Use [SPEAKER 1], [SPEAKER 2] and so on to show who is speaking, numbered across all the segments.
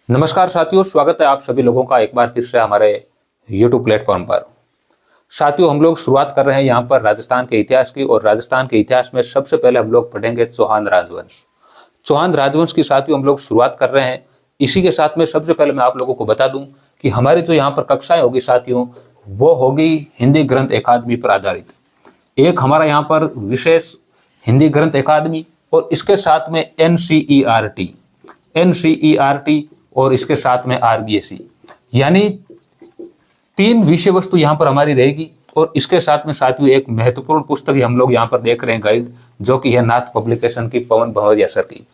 [SPEAKER 1] नमस्कार साथियों, स्वागत है आप सभी लोगों का एक बार फिर से हमारे YouTube प्लेटफॉर्म पर। साथियों, हम लोग शुरुआत कर रहे हैं यहाँ पर राजस्थान के इतिहास की। और राजस्थान के इतिहास में सबसे पहले हम लोग पढ़ेंगे चौहान राजवंश। चौहान राजवंश की साथियों हम लोग शुरुआत कर रहे हैं। इसी के साथ में सबसे पहले मैं आप लोगों को बता दूं कि हमारी जो यहाँ पर कक्षाएं होगी साथियों, वो होगी हिंदी ग्रंथ अकादमी पर आधारित। एक हमारा यहाँ पर विशेष हिंदी ग्रंथ अकादमी और इसके साथ में NCERT और इसके साथ में RBSE, यानी 3 विषय वस्तु यहाँ पर हमारी रहेगी। और इसके साथ में साथियों एक महत्वपूर्ण पुस्तक ही हम लोग यहाँ पर देख रहे हैं गाइड, जो कि है नाथ पब्लिकेशन की पवन भंवरिया सर की।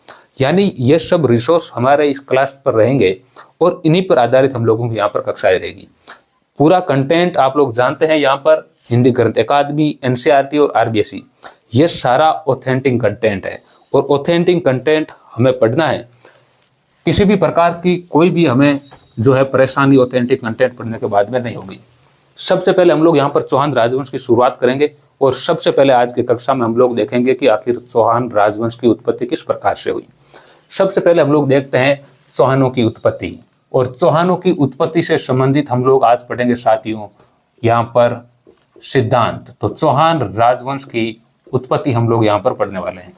[SPEAKER 1] यानी ये सब रिसोर्स हमारे इस क्लास पर रहेंगे और इन्हीं पर आधारित हम लोगों की यहाँ पर कक्षाएं रहेगी। पूरा कंटेंट आप लोग जानते हैं, यहाँ पर हिंदी ग्रंथ अकादमी, NCERT और RBSE, ये सारा ऑथेंटिक कंटेंट है। और ऑथेंटिक कंटेंट हमें पढ़ना है। किसी भी प्रकार की कोई भी हमें जो है परेशानी ऑथेंटिक कंटेंट पढ़ने के बाद में नहीं होगी। सबसे पहले हम लोग यहाँ पर चौहान राजवंश की शुरुआत करेंगे। और सबसे पहले आज की कक्षा में हम लोग देखेंगे कि आखिर चौहान राजवंश की उत्पत्ति किस प्रकार से हुई। सबसे पहले हम लोग देखते हैं चौहानों की उत्पत्ति। और चौहानों की उत्पत्ति से संबंधित हम लोग आज पढ़ेंगे साथियों यहाँ पर सिद्धांत। तो चौहान राजवंश की उत्पत्ति हम लोग यहाँ पर पढ़ने वाले हैं।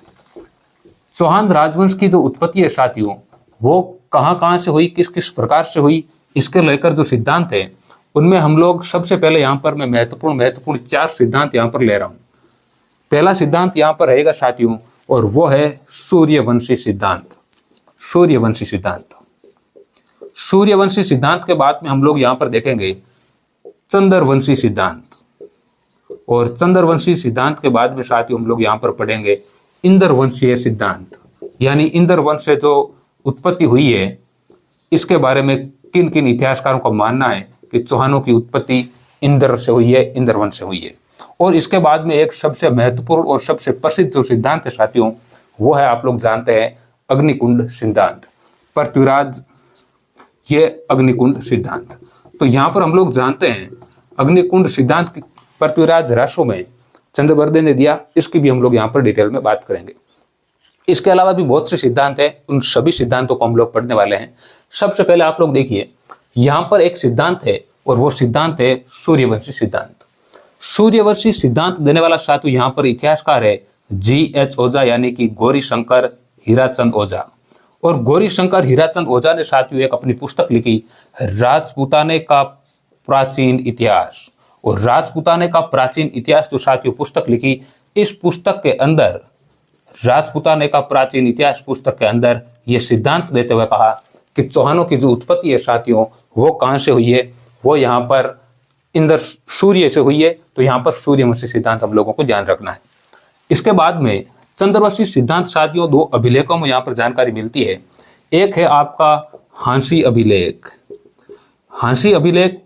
[SPEAKER 1] चौहान राजवंश की जो उत्पत्ति है साथियों, वो कहाँ से हुई, किस किस प्रकार से हुई, इसके लेकर जो सिद्धांत है उनमें हम लोग सबसे पहले यहाँ पर मैं महत्वपूर्ण 4 सिद्धांत यहाँ पर ले रहा हूँ। पहला सिद्धांत यहाँ पर रहेगा साथियों, और वो है सूर्यवंशी सिद्धांत। सूर्यवंशी सिद्धांत के बाद में हम लोग यहाँ पर देखेंगे चंद्रवंशी सिद्धांत। और चंद्रवंशी सिद्धांत के बाद में साथियों हम लोग यहाँ पर पढ़ेंगे इंद्रवंशीय सिद्धांत। यानी इंद्रवंश से जो उत्पत्ति हुई है, इसके बारे में किन किन इतिहासकारों का मानना है कि चौहानों की उत्पत्ति इंद्र से हुई है, इंद्रवंश से हुई है। और इसके बाद में एक सबसे महत्वपूर्ण और सबसे प्रसिद्ध जो सिद्धांत है साथियों, वो है आप लोग जानते हैं अग्निकुंड सिद्धांत। पृथ्वीराज ये अग्निकुंड सिद्धांत। तो यहाँ पर हम लोग जानते हैं अग्निकुंड सिद्धांत पृथ्वीराज रासो में चंद्रवर्धन ने दिया। इसकी भी हम लोग यहाँ पर डिटेल में बात करेंगे। इसके अलावा भी बहुत से सिद्धांत हैं, उन सभी सिद्धांतों को हम लोग पढ़ने वाले हैं। सबसे पहले आप लोग देखिए, यहाँ पर एक सिद्धांत है और वो सिद्धांत है सूर्यवंशी सिद्धांत। सूर्यवंशी सिद्धांत देने वाला साथियों यहाँ पर इतिहासकार है GH ओझा, यानी कि गौरीशंकर हीराचंद ओझा। और गौरीशंकर हीराचंद ओझा ने साथियों एक अपनी पुस्तक लिखी, राजपूताने का प्राचीन इतिहास। और राजपूताने का प्राचीन इतिहास जो साथियों पुस्तक लिखी, इस पुस्तक के अंदर राजपूताने का प्राचीन इतिहास पुस्तक के अंदर ये सिद्धांत देते हुए कहा कि चौहानों की जो उत्पत्ति है साथियों, वो कहाँ से हुई है, वो यहाँ पर इंद्र सूर्य से हुई है। तो यहाँ पर सूर्यवंशी सिद्धांत हम लोगों को ध्यान रखना है। इसके बाद में चंद्रवंशी सिद्धांत साथियों 2 अभिलेखों में यहाँ पर जानकारी मिलती है। एक है आपका हांसी अभिलेख,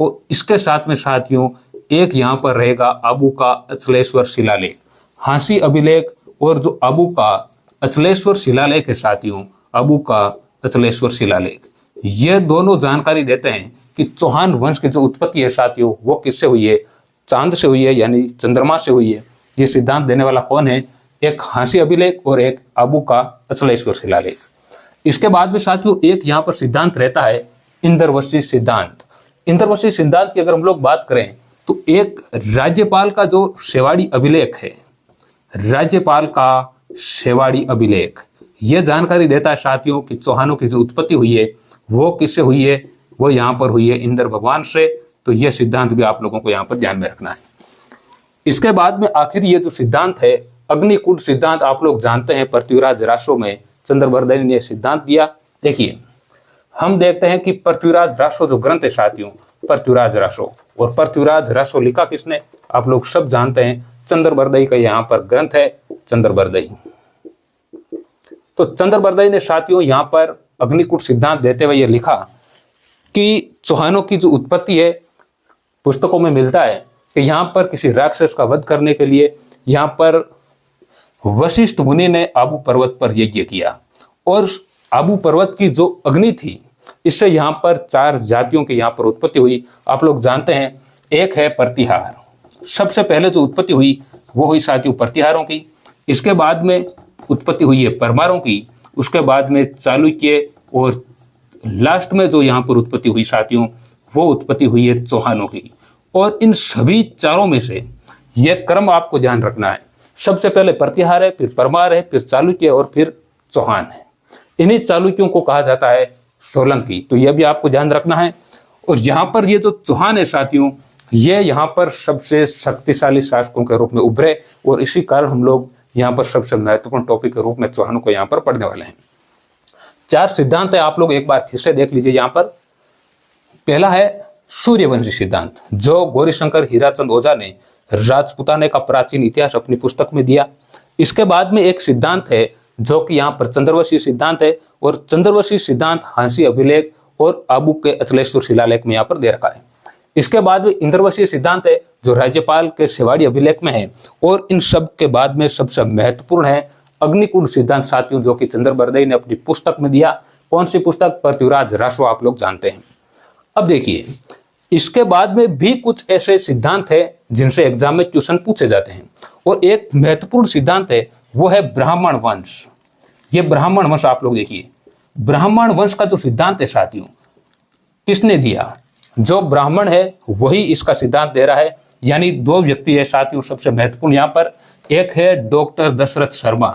[SPEAKER 1] और इसके साथ में साथियों एक यहाँ पर रहेगा अबू का अचलेश्वर शिलालेख। हांसी अभिलेख और जो अबू का अचलेश्वर शिलालेख है साथियों, अबू का अचलेश्वर शिलालेख, ये दोनों जानकारी देते हैं कि चौहान वंश की जो उत्पत्ति है साथियों, वो किससे हुई है, चांद से हुई है, यानी चंद्रमा से हुई है। ये सिद्धांत देने वाला कौन है, एक हांसी अभिलेख और एक अबू का अचलेश्वर शिलालेख। इसके बाद में साथियों एक यहाँ पर सिद्धांत रहता है इंद्रवंशी सिद्धांत। इंद्रवंशी सिद्धांत की अगर हम लोग बात करें तो एक राज्यपाल का जो शेवाड़ी अभिलेख है, राज्यपाल का शेवाड़ी अभिलेख, यह जानकारी देता है साथियों कि चौहानों की जो उत्पत्ति हुई है वो किससे हुई है, वो यहाँ पर हुई है इंद्र भगवान से। तो यह सिद्धांत भी आप लोगों को यहाँ पर ध्यान में रखना है। इसके बाद में आखिर ये जो सिद्धांत है अग्निकुंड सिद्धांत, आप लोग जानते हैं पृथ्वीराज रासो में चंद्रवर्धन ने सिद्धांत दिया। देखिए हम देखते हैं कि पृथ्वीराज रासो जो ग्रंथ है साथियों, पृथ्वीराज रासो, और पृथ्वीराज रासो लिखा किसने, आप लोग सब जानते हैं चंद्रवर्धन का यहाँ पर ग्रंथ है चंद्रवर्धन। तो चंद्रवर्धन ने साथियों यहाँ पर अग्निकुंड सिद्धांत देते हुए यह लिखा कि चौहानों की जो उत्पत्ति है, पुस्तकों में मिलता है कि यहाँ पर किसी राक्षस का वध करने के लिए यहाँ पर वशिष्ठ मुनि ने आबू पर्वत पर यज्ञ किया। और आबू पर्वत की जो अग्नि थी, इससे यहाँ पर 4 जातियों की यहाँ पर उत्पत्ति हुई। आप लोग जानते हैं एक है प्रतिहार। सबसे पहले जो उत्पत्ति हुई वो हुई साथियों प्रतिहारों की। इसके बाद में उत्पत्ति हुई है परमारों की। उसके बाद में चालुक्य और लास्ट में जो यहाँ पर उत्पत्ति हुई साथियों, वो उत्पत्ति हुई है चौहानों की। और इन सभी चारों में से यह क्रम आपको ध्यान रखना है। सबसे पहले प्रतिहार है, फिर परमार है, फिर चालुक्य और फिर चौहान है। इन्हीं चालुक्यों को कहा जाता है सोलंकी, तो यह भी आपको ध्यान रखना है। और यहाँ पर ये जो चौहान है साथियों, ये यहाँ पर सबसे शक्तिशाली शासकों के रूप में उभरे, और इसी कारण हम लोग यहाँ पर सबसे महत्वपूर्ण टॉपिक के रूप में चौहानों को यहाँ पर पढ़ने वाले हैं। 4 सिद्धांत है, आप लोग एक बार फिर से देख लीजिए। यहाँ पर पहला है सूर्यवंशी सिद्धांत, जो गौरीशंकर हीराचंद ओझा ने राजपुताने का प्राचीन इतिहास अपनी पुस्तक में दिया। इसके बाद में एक सिद्धांत है जो कि यहाँ पर चंद्रवंशी सिद्धांत है, और चंद्रवंशी सिद्धांत हांसी अभिलेख और आबू के अचलेश्वर शिलालेख में यहाँ पर दे रखा है। इसके बाद में इंद्रवंशी सिद्धांत है जो राज्यपाल के सेवाड़ी अभिलेख में है, और इन सब के बाद में सबसे महत्वपूर्ण है अग्निकुंड सिद्धांत साथियों, जो कि चंद्रबरदई ने अपनी पुस्तक में दिया। कौन सी पुस्तक? पृथ्वीराज रासो, आप लोग जानते हैं। अब देखिए, इसके बाद में भी कुछ ऐसे सिद्धांत है जिनसे एग्जाम में क्वेश्चन पूछे जाते हैं, और एक महत्वपूर्ण सिद्धांत है वो है ब्राह्मण वंश। ये ब्राह्मण वंश आप लोग देखिए, ब्राह्मण वंश का जो सिद्धांत है साथियों, किसने दिया? जो ब्राह्मण है वही इसका सिद्धांत दे रहा है। यानी 2 व्यक्ति है साथियों सबसे महत्वपूर्ण यहाँ पर। एक है डॉक्टर दशरथ शर्मा।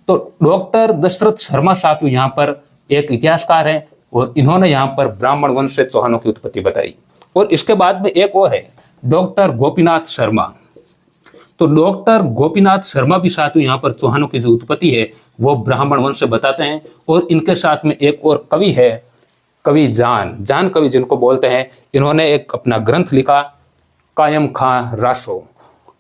[SPEAKER 1] तो डॉक्टर दशरथ शर्मा साथियों यहाँ पर एक इतिहासकार हैं, और इन्होंने यहाँ पर ब्राह्मण वंश से चौहानों की उत्पत्ति बताई। और इसके बाद में एक और है डॉक्टर गोपीनाथ शर्मा। तो डॉक्टर गोपीनाथ शर्मा भी साथियों यहाँ पर चौहानों की जो उत्पत्ति है वो ब्राह्मण वंश से बताते हैं। और इनके साथ में एक और कवि है, कवि जान कवि जिनको बोलते हैं। इन्होंने एक अपना ग्रंथ लिखा, कायम खां रासो।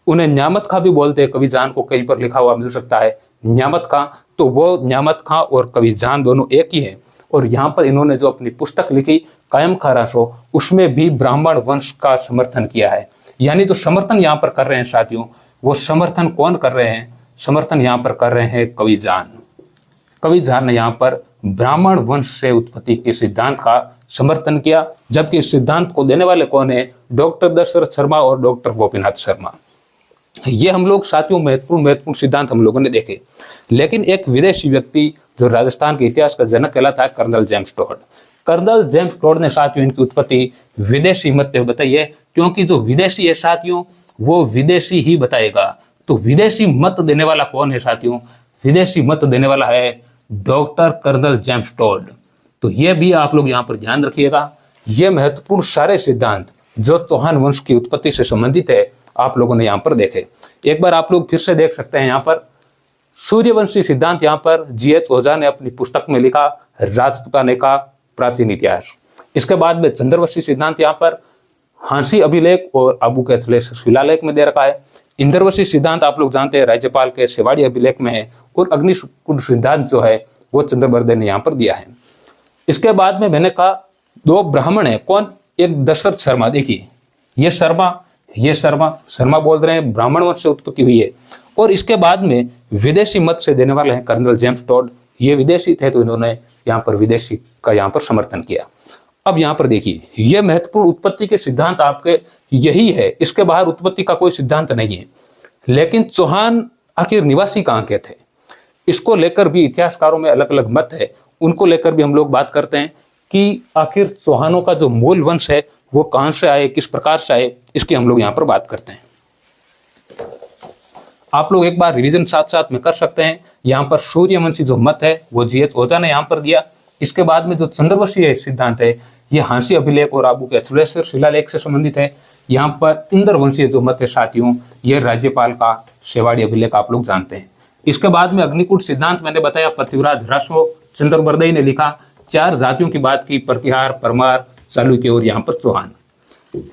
[SPEAKER 1] उन्हें न्यामत खां भी बोलते हैं, कवि जान को कहीं पर लिखा हुआ मिल सकता है न्यामत खां। तो वो न्यामत खां और कवि जान दोनों एक ही है। और यहाँ पर इन्होंने जो अपनी पुस्तक लिखी कायम खां रासो, उसमें भी ब्राह्मण वंश का समर्थन किया है। यानी जो समर्थन यहाँ पर कर रहे हैं साथियों, वो समर्थन कौन कर रहे हैं? समर्थन यहाँ पर कर रहे हैं कवि जान ने यहाँ पर ब्राह्मण वंश से उत्पत्ति के सिद्धांत का समर्थन किया। जबकि इस सिद्धांत को देने वाले कौन है? डॉक्टर दशरथ शर्मा और डॉक्टर गोपीनाथ शर्मा। ये हम लोग साथियों महत्वपूर्ण सिद्धांत हम लोगों ने देखे। लेकिन एक विदेशी व्यक्ति जो राजस्थान के इतिहास का जनक कहलाता है, colonel James Tod. Colonel James Tod ने साथियों इनकी उत्पत्ति विदेशी मत पे बताई है, क्योंकि जो विदेशी है साथियों वो विदेशी ही बताएगा। तो विदेशी मत देने वाला कौन है साथियों? विदेशी मत देने वाला है डॉक्टर कर्नल जेम्स टोड। तो ये भी आप लोग यहाँ पर ध्यान रखिएगा। ये महत्वपूर्ण सारे सिद्धांत जो चौहान वंश की उत्पत्ति से संबंधित है आप लोगों ने यहाँ पर देखे। एक बार आप लोग फिर से देख सकते हैं। यहाँ पर सूर्यवंशी सिद्धांत यहाँ पर GH ओझा ने अपनी पुस्तक में लिखा, राजपुताने का प्राचीन इतिहास। इसके बाद में चंद्रवंशी सिद्धांत यहाँ पर हांसी अभिलेख और आबू के अचलेश्वर शिलालेख में दे रखा है। इंद्रवंशी सिद्धांत आप लोग जानते हैं राज्यपाल के सेवाड़ी अभिलेख में है, और अग्निकुंड सिद्धांत जो है वो चंद्रबरदई ने यहाँ पर दिया है। इसके बाद में मैंने कहा 2 ब्राह्मण है, कौन? एक दशरथ शर्मा। देखिए ये शर्मा बोल रहे हैं ब्राह्मण वंश से उत्पत्ति हुई है। और इसके बाद में विदेशी मत से देने वाले हैं कर्नल जेम्स टोड। ये विदेशी थे तो इन्होंने यहाँ पर विदेशी का यहाँ पर समर्थन किया। अब यहाँ पर देखिए, ये महत्वपूर्ण उत्पत्ति के सिद्धांत आपके यही है, इसके बाहर उत्पत्ति का कोई सिद्धांत नहीं है। लेकिन चौहान आखिर निवासी कहाँ के थे, इसको लेकर भी इतिहासकारों में अलग अलग मत है। उनको लेकर भी हम लोग बात करते हैं कि आखिर चौहानों का जो मूल वंश है वो कहाँ से आए, किस प्रकार से आए, इसकी हम लोग यहाँ पर बात करते हैं। आप लोग एक बार रिवीजन साथ साथ में कर सकते हैं। यहाँ पर सूर्यवंशी जो मत है वो GH ओझा ने यहाँ पर दिया। इसके बाद में जो चंद्रवंशी सिद्धांत है ये हांसी अभिलेख और आबू के अचलेश्वर शिलालेख से संबंधित है। यहाँ पर इंद्रवंशी जो मत है साथियों ये राज्यपाल का सेवाड़ी अभिलेख आप लोग जानते हैं। इसके बाद में अग्निकुंड सिद्धांत मैंने बताया पृथ्वीराज रासो, चंद्रबरदई ने लिखा। 4 जातियों की बात की, प्रतिहार, परमार, चालुक्य और यहाँ पर चौहान।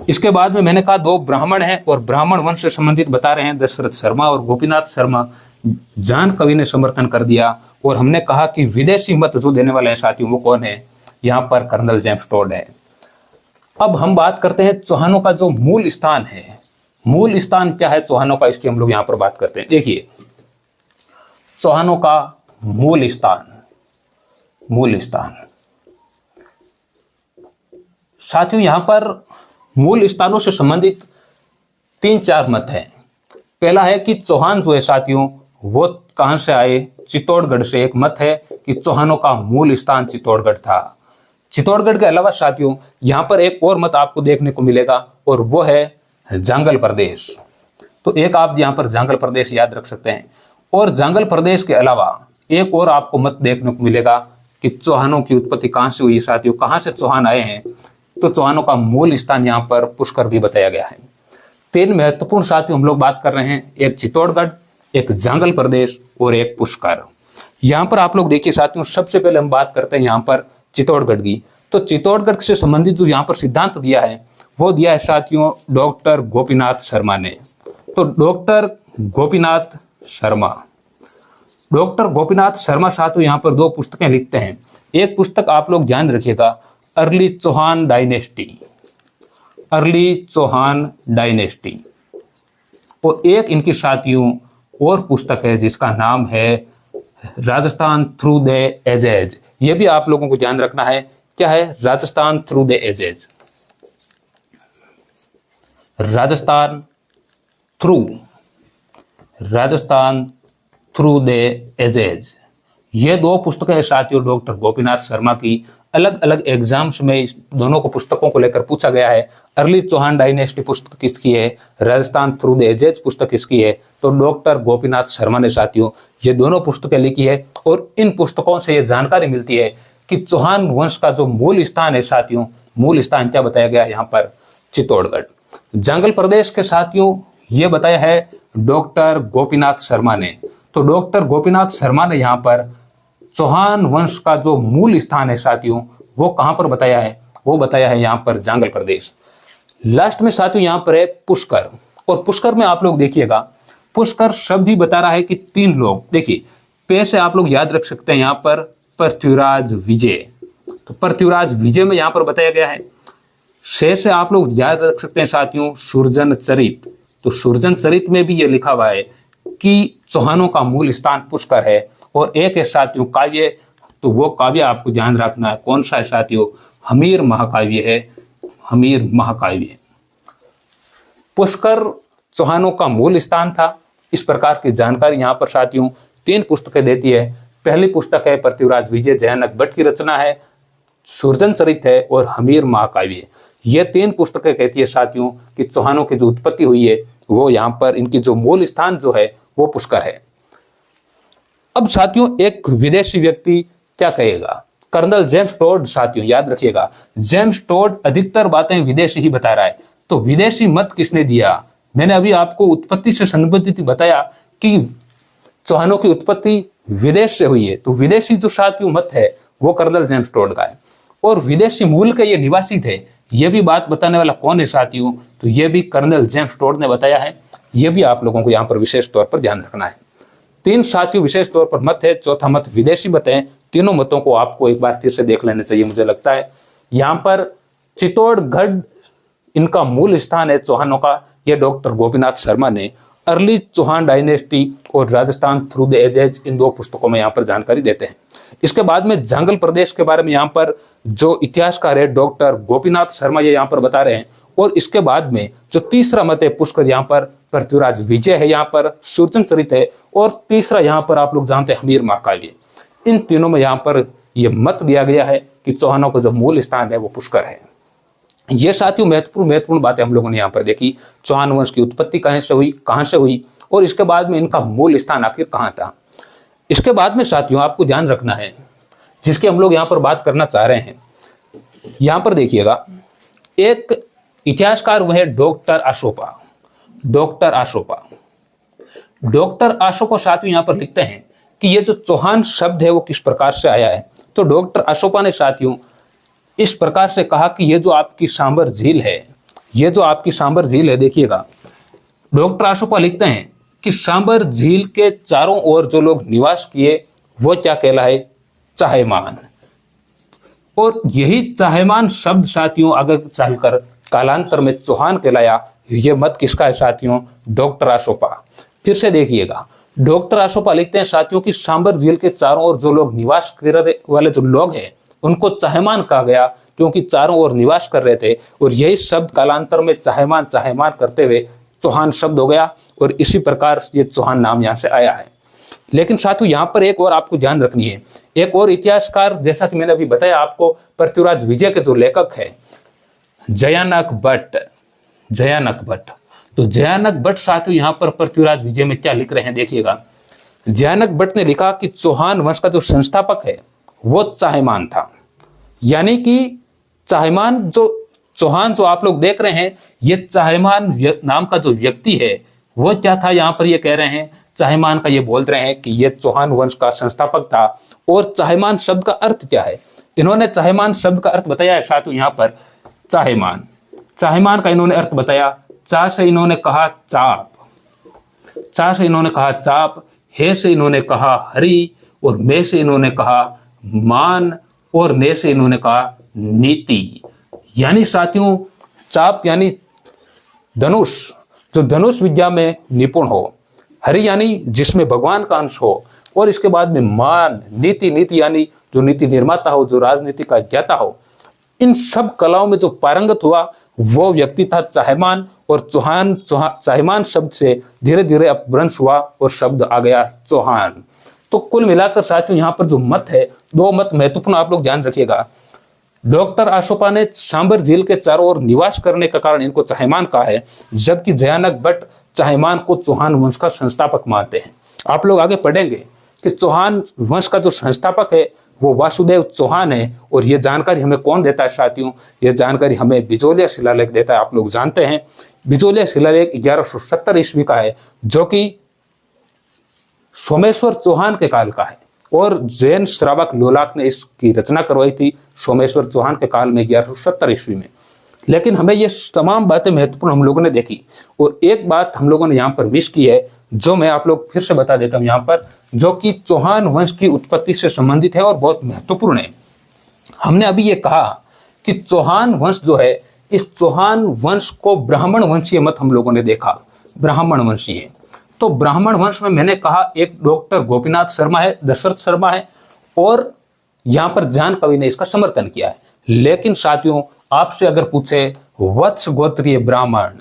[SPEAKER 1] इसके बाद में मैंने कहा 2 ब्राह्मण हैं और ब्राह्मण वंश से संबंधित बता रहे हैं दशरथ शर्मा और गोपीनाथ शर्मा। जान कवि ने समर्थन कर दिया। और हमने कहा कि विदेशी मत जो देने वाले हैं साथियों वो कौन है? यहाँ पर कर्नल जेम्स टोड है। अब हम बात करते हैं चौहानों का जो मूल स्थान है। मूल स्थान क्या है चौहानों का, इसकी हम लोग यहाँ पर बात करते हैं। देखिए चौहानों का मूल स्थान साथियों यहाँ पर मूल स्थानों से संबंधित 3-4 मत हैं। पहला है कि चौहान जो है साथियों वो कहां से आए? चित्तौड़गढ़ से। एक मत है कि चौहानों का मूल स्थान चित्तौड़गढ़ था। चित्तौड़गढ़ के अलावा साथियों यहाँ पर एक और मत आपको देखने को मिलेगा और वो है जांगल प्रदेश। तो एक आप यहाँ पर जांगल प्रदेश याद रख सकते हैं। और जांगल प्रदेश के अलावा एक और आपको मत देखने को मिलेगा कि चौहानों की उत्पत्ति कहाँ से हुई है साथियों, कहाँ से चौहान आए हैं। तो चौहानों का मूल स्थान यहाँ पर पुष्कर भी बताया गया है। 3 महत्वपूर्ण साथियों हम लोग बात कर रहे हैं, एक चित्तौड़गढ़, एक जांगल प्रदेश और एक पुष्कर। यहाँ पर आप लोग देखिए साथियों, सबसे पहले हम बात करते हैं यहाँ पर चित्तौड़गढ़ की। तो चित्तौड़गढ़ से संबंधित जो यहाँ पर सिद्धांत दिया है वो दिया है साथियों डॉक्टर गोपीनाथ शर्मा ने। तो डॉक्टर गोपीनाथ शर्मा साथियों यहाँ पर 2 पुस्तकें लिखते हैं। एक पुस्तक आप लोग ध्यान रखिएगा, अर्ली चौहान डायनेस्टी, और एक इनकी साथियों और पुस्तक है जिसका नाम है राजस्थान थ्रू द एजेज। ये भी आप लोगों को ध्यान रखना है, क्या है, Rajasthan through the edges, Rajasthan through the edges. ये 2 पुस्तकें साथियों डॉक्टर गोपीनाथ शर्मा की, अलग अलग एग्जाम्स में इस दोनों को पुस्तकों को लेकर पूछा गया है। अर्ली चौहान डायनेस्टी पुस्तक किसकी है, राजस्थान थ्रू द एजेज पुस्तक किसकी है, तो डॉक्टर गोपीनाथ शर्मा ने साथियों ये दोनों पुस्तकें लिखी है। और इन पुस्तकों से ये जानकारी मिलती है कि चौहान वंश का जो मूल स्थान है साथियों, मूल स्थान क्या बताया गया यहाँ पर, चित्तौड़गढ़। जांगल प्रदेश के साथियों ये बताया है डॉक्टर गोपीनाथ शर्मा ने। तो डॉक्टर गोपीनाथ शर्मा ने यहाँ पर चौहान वंश का जो मूल स्थान है साथियों वो कहां पर बताया है, वो बताया है यहाँ पर जांगल प्रदेश। लास्ट में साथियों यहाँ पर है पुष्कर। और पुष्कर में आप लोग देखिएगा, पुष्कर शब्द ही बता रहा है कि 3 लोग, देखिए पे से आप लोग याद रख सकते हैं यहाँ पर पृथ्वीराज विजय। तो पृथ्वीराज विजय में यहाँ पर बताया गया है। से आप लोग याद रख सकते हैं साथियों सुरजन चरित। तो सुरजन चरित में भी ये लिखा हुआ है कि चौहानों का मूल स्थान पुष्कर है। और एक है साथियों काव्य, तो वो काव्य आपको ध्यान रखना है, कौन सा है साथियों, हमीर महाकाव्य है, हमीर महाकाव्य। पुष्कर चौहानों का मूल स्थान था। इस प्रकार की जानकारी यहाँ पर साथियों 3 पुस्तकें देती है। पहली पुस्तक है पृथ्वीराज विजय जयानक भट्ट की रचना है, सुरजन चरित है और हमीर महाकाव्य। ये 3 पुस्तकें कहती है साथियों कि चौहानों की जो उत्पत्ति हुई है वो यहाँ पर, इनकी जो मूल स्थान जो है वो पुष्कर है। अब साथियों एक विदेशी व्यक्ति क्या कहेगा, कर्नल जेम्स टोड। साथियों याद रखिएगा, जेम्स टोड अधिकतर बातें विदेशी ही बता रहा है। तो विदेशी मत किसने दिया, मैंने अभी आपको उत्पत्ति से संबंधित बताया कि चौहानों की उत्पत्ति विदेश से हुई है। तो विदेशी जो साथियों मत है वो कर्नल जेम्स टोड का है। और विदेशी मूल के ये निवासी थे, ये भी बात बताने वाला कौन है साथियों, तो ये भी कर्नल जेम्स टोड ने बताया है। ये भी आप लोगों को यहाँ पर विशेष तौर पर ध्यान रखना है। 3 साथियों विशेष तौर पर मत है, चौथा मत विदेशी मत है। तीनों मतों को आपको एक बार फिर से देख लेना चाहिए मुझे लगता है। यहाँ पर चित्तौड़गढ़ इनका मूल स्थान है चौहानों का, यह डॉक्टर गोपीनाथ शर्मा ने अर्ली चौहान डायनेस्टी और राजस्थान थ्रू द एजेज इन 2 पुस्तकों में यहाँ पर जानकारी देते हैं। इसके बाद में जांगल प्रदेश के बारे में यहाँ पर जो इतिहासकार है डॉक्टर गोपीनाथ शर्मा ये यहाँ पर बता रहे हैं। और इसके बाद में जो तीसरा मत है पुष्कर, यहाँ पर पृथ्वीराज विजय है, यहाँ पर सुरजन चरित है, और तीसरा यहाँ पर आप लोग जानते हैं हमीर महाकाव्य। इन तीनों में यहाँ पर यह मत दिया गया है कि चौहानों का जो मूल स्थान है वो पुष्कर है। ये साथियों महत्वपूर्ण बातें हम लोगों ने यहाँ पर देखी। चौहान वंश की उत्पत्ति कहाँ से हुई और इसके बाद में इनका मूल स्थान आखिर कहाँ था। इसके बाद में साथियों आपको ध्यान रखना है, जिसके हम लोग यहाँ पर बात करना चाह रहे हैं। यहाँ पर देखिएगा, एक इतिहासकार वह है डॉक्टर अशोपा साथियों यहाँ पर लिखते हैं कि ये जो चौहान शब्द है वो किस प्रकार से आया है। तो डॉक्टर अशोपा ने साथियों इस प्रकार से कहा कि ये जो आपकी सांबर झील है, देखिएगा डॉक्टर अशोपा लिखते हैं कि सांबर झील के चारों ओर जो लोग निवास किए वो क्या कहलाए, चाहेमान। और यही चाहेमान शब्द साथियों आगे चलकर कालांतर में चौहान कहलाया। ये मत किसका है साथियों, डॉक्टर अशोपा। फिर से देखिएगा, डॉक्टर अशोपा लिखते हैं साथियों कि सांबर झील के चारों ओर जो लोग निवास करने वाले जो लोग हैं उनको चाहेमान कहा गया, क्योंकि चारों ओर निवास कर रहे थे। और यही शब्द कालांतर में चाहेमान करते हुए चौहान शब्द हो गया, और इसी प्रकार ये चौहान नाम यहाँ से आया है। लेकिन साथियों यहाँ पर एक और आपको ध्यान रखनी है, एक और इतिहासकार, जैसा कि मैंने अभी बताया आपको, पृथ्वीराज विजय के जो लेखक है जयानक भट्ट, जयानक भट्ट। तो जयानक भट्ट साथियों यहाँ पर पृथ्वीराज विजय में क्या लिख रहे हैं देखिएगा। जयानक भट्ट ने लिखा कि चौहान वंश का जो संस्थापक है वो चाहेमान था। यानी कि चाहेमान, जो चौहान जो आप लोग देख रहे हैं, ये चाहेमान नाम का जो व्यक्ति है वो क्या था, यहाँ पर ये कह रहे हैं चाहेमान का, ये बोल रहे हैं कि ये चौहान वंश का संस्थापक था। और चाहेमान शब्द का अर्थ क्या है, इन्होंने चाहेमान शब्द का अर्थ बताया है साथियों यहाँ पर। चाहेमान, चाहेमान का इन्होंने अर्थ बताया। चा से इन्होंने कहा चाप, चा से इन्होंने कहा चाप, हे से इन्होंने कहा हरि, और मे से इन्होंने कहा मान, और ने से इन्होंने कहा नीति। यानी साथियों चाप यानी धनुष, जो धनुष विद्या में निपुण हो, हरि यानी जिसमें भगवान का अंश हो, और इसके बाद में मान, नीति, नीति यानी जो नीति निर्माता हो, जो राजनीति का ज्ञाता हो। इन सब कलाओं में जो पारंगत हुआ वो व्यक्ति था चाहेमान। और चौहान, चाहेमान शब्द से धीरे धीरे अपभ्रंश हुआ और शब्द आ गया चौहान। तो कुल मिलाकर साथियों यहाँ पर जो मत है, दो मत महत्वपूर्ण आप लोग ध्यान रखिएगा। डॉक्टर आशोपा ने सांबर झील के चारों ओर निवास करने का कारण इनको चाहेमान कहा है, जबकि जयानक भट्ट चाहेमान को चौहान वंश का संस्थापक मानते हैं। आप लोग आगे पढ़ेंगे कि चौहान वंश का जो संस्थापक है वो वासुदेव चौहान है। और ये जानकारी हमें कौन देता है साथियों, ये जानकारी हमें बिजोलिया शिलालेख देता है। आप लोग जानते हैं बिजोलिया शिलालेख 1170 ईस्वी का है, जो कि सोमेश्वर चौहान के काल का है। और जैन श्रावक लोलाक ने इसकी रचना करवाई थी सोमेश्वर चौहान के काल में 1170 ईस्वी में। लेकिन हमें ये तमाम बातें महत्वपूर्ण हम लोगों ने देखी। और एक बात हम लोगों ने यहाँ पर मिस की है, जो मैं आप लोग फिर से बता देता हूँ यहाँ पर, जो कि चौहान वंश की उत्पत्ति से संबंधित है और बहुत महत्वपूर्ण है। हमने अभी ये कहा कि चौहान वंश जो है, इस चौहान वंश को ब्राह्मण वंशीय मत हम लोगों ने देखा, ब्राह्मण वंशीय। तो ब्राह्मण वंश में मैंने कहा एक डॉक्टर गोपीनाथ शर्मा है, दशरथ शर्मा है, और यहाँ पर जान कवि ने इसका समर्थन किया है। लेकिन साथियों आपसे अगर पूछे वत्स गोत्रीय ब्राह्मण,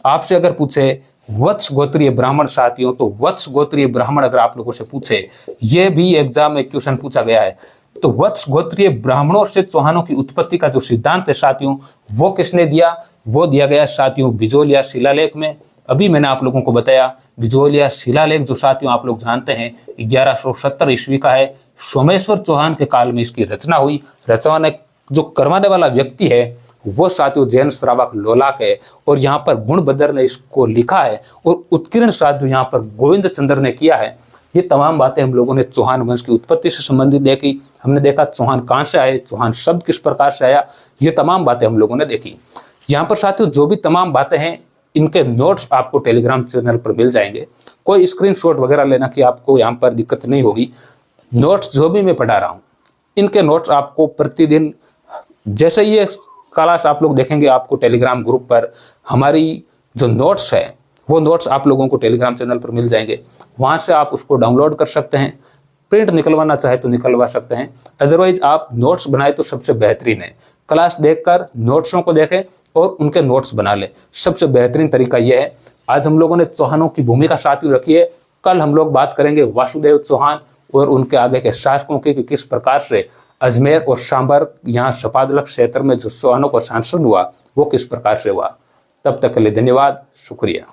[SPEAKER 1] आपसे अगर पूछे वत्स गोत्रीय ब्राह्मण साथियों, तो वत्स गोत्रीय ब्राह्मण अगर आप लोगों से पूछे, ये भी एग्जाम में क्वेश्चन पूछा गया है, तो वत्स गोत्रीय ब्राह्मणों से चौहानों की उत्पत्ति का जो सिद्धांत है साथियों, वो किसने दिया, वो दिया गया साथियों बिजोलिया शिलालेख में। अभी मैंने आप लोगों को बताया बिजोलिया शिलालेख जो साथियों आप लोग जानते हैं 1170 ईस्वी का है। सोमेश्वर चौहान के काल में इसकी रचना हुई। रचना जो करवाने वाला व्यक्ति है वो साथियों जैन श्रावक लोलाक है। और यहाँ पर गुणभद्र ने इसको लिखा है और उत्कीर्ण साथियों यहाँ पर गोविंद चंद्र ने किया है। ये तमाम बातें हम लोगों ने चौहान वंश की उत्पत्ति से संबंधित देखी। हमने देखा चौहान कहाँ से आए, चौहान शब्द किस प्रकार से आया, ये तमाम बातें हम लोगों ने देखी। यहाँ पर साथियों जो भी तमाम बातें हैं, इनके नोट्स आपको टेलीग्राम चैनल पर मिल जाएंगे। कोई स्क्रीनशॉट वगैरह लेना की आपको यहाँ पर दिक्कत नहीं होगी। नोट्स जो भी मैं पढ़ा रहा हूँ, इनके नोट्स आपको प्रतिदिन, जैसे ये क्लास आप लोग देखेंगे, आपको टेलीग्राम ग्रुप पर हमारी जो नोट्स है वो नोट्स आप लोगों को टेलीग्राम चैनल पर मिल जाएंगे। वहाँ से आप उसको डाउनलोड कर सकते हैं, प्रिंट निकलवाना चाहे तो निकलवा सकते हैं। अदरवाइज आप नोट्स बनाए तो सबसे बेहतरीन है। क्लास देखकर नोट्सों को देखें और उनके नोट्स बना लें, सबसे बेहतरीन तरीका यह है। आज हम लोगों ने चौहानों की भूमिका साथियों रखी है। कल हम लोग बात करेंगे वासुदेव चौहान और उनके आगे के शासकों की, कि किस प्रकार से अजमेर और सांबर यहाँ सपादलक क्षेत्र में जो चौहानों का शासन हुआ वो किस प्रकार से हुआ। तब तक के लिए धन्यवाद, शुक्रिया।